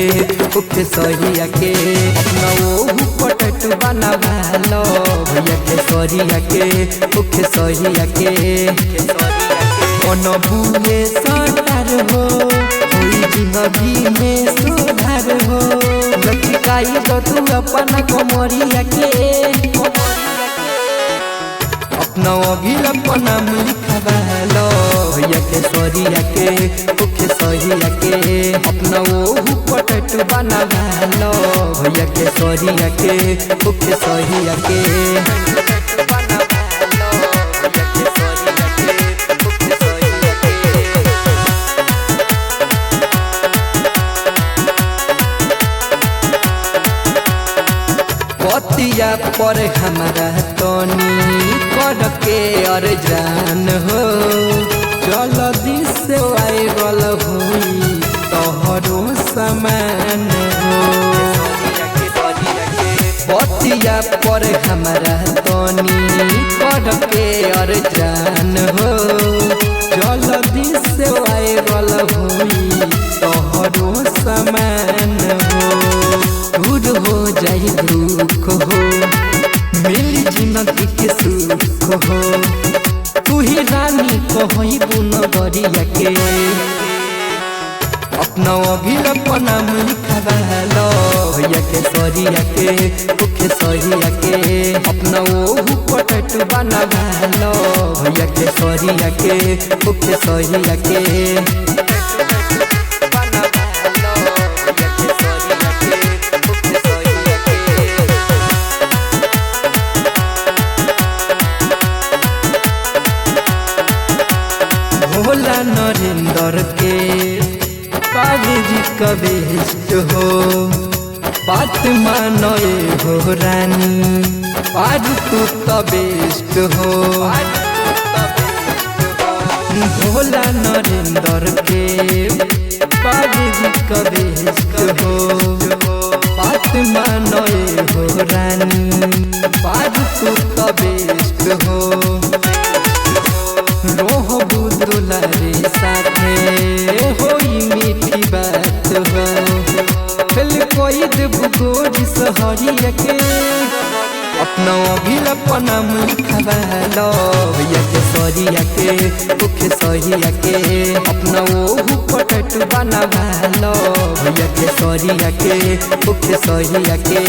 ओके सहिया के अपना वो पटट बनावालो भैया के सरिया के ओके सहिया के अनबुए सटार हो जिंदगी में सुधार हो लटकाई तो तू अपना कमरिया के अपना अगिल अपना लिखवालो भैया के सरिया के ओके सहिया के अपना वो पटट बनावालो भैया के सरिया के ओके सहिया के पतिया पर हमारा तनी करके अरजान हो चल दिल से वायरल हुई तोहरो समान हो पतिया पर हमारा तनी करके अरजान हो चल दिल से वायरल हुई तोहरो समान हो दूर हो जाई दुख हो मिली जिंदगी के सुख हो तू ही रानी कहई बुनगरिया के अपना अगिल अपना लिखवालो भैया के सरिया के ओके सहिया के अपना वो पटट बनावालो भैया के सरिया के ओके सहिया के भोला नरेंद्र के पागजी कबेस्ट हो बात मानो हो रानी आज तू तबेस्ट हो भोला नरेंद्र के पागजी कबेस्ट हो बात मानो हो रानी आज तू तबेस्ट हो रोह दुलारे साथे होई मीठी बात हो फिर कोई गोरी सहरिया के अपना अगिल अपना लिखवालो भैया के सरिया के ओके सहिया के अपना वो पटट बनावालो भैया के सरिया के ओके सहिया के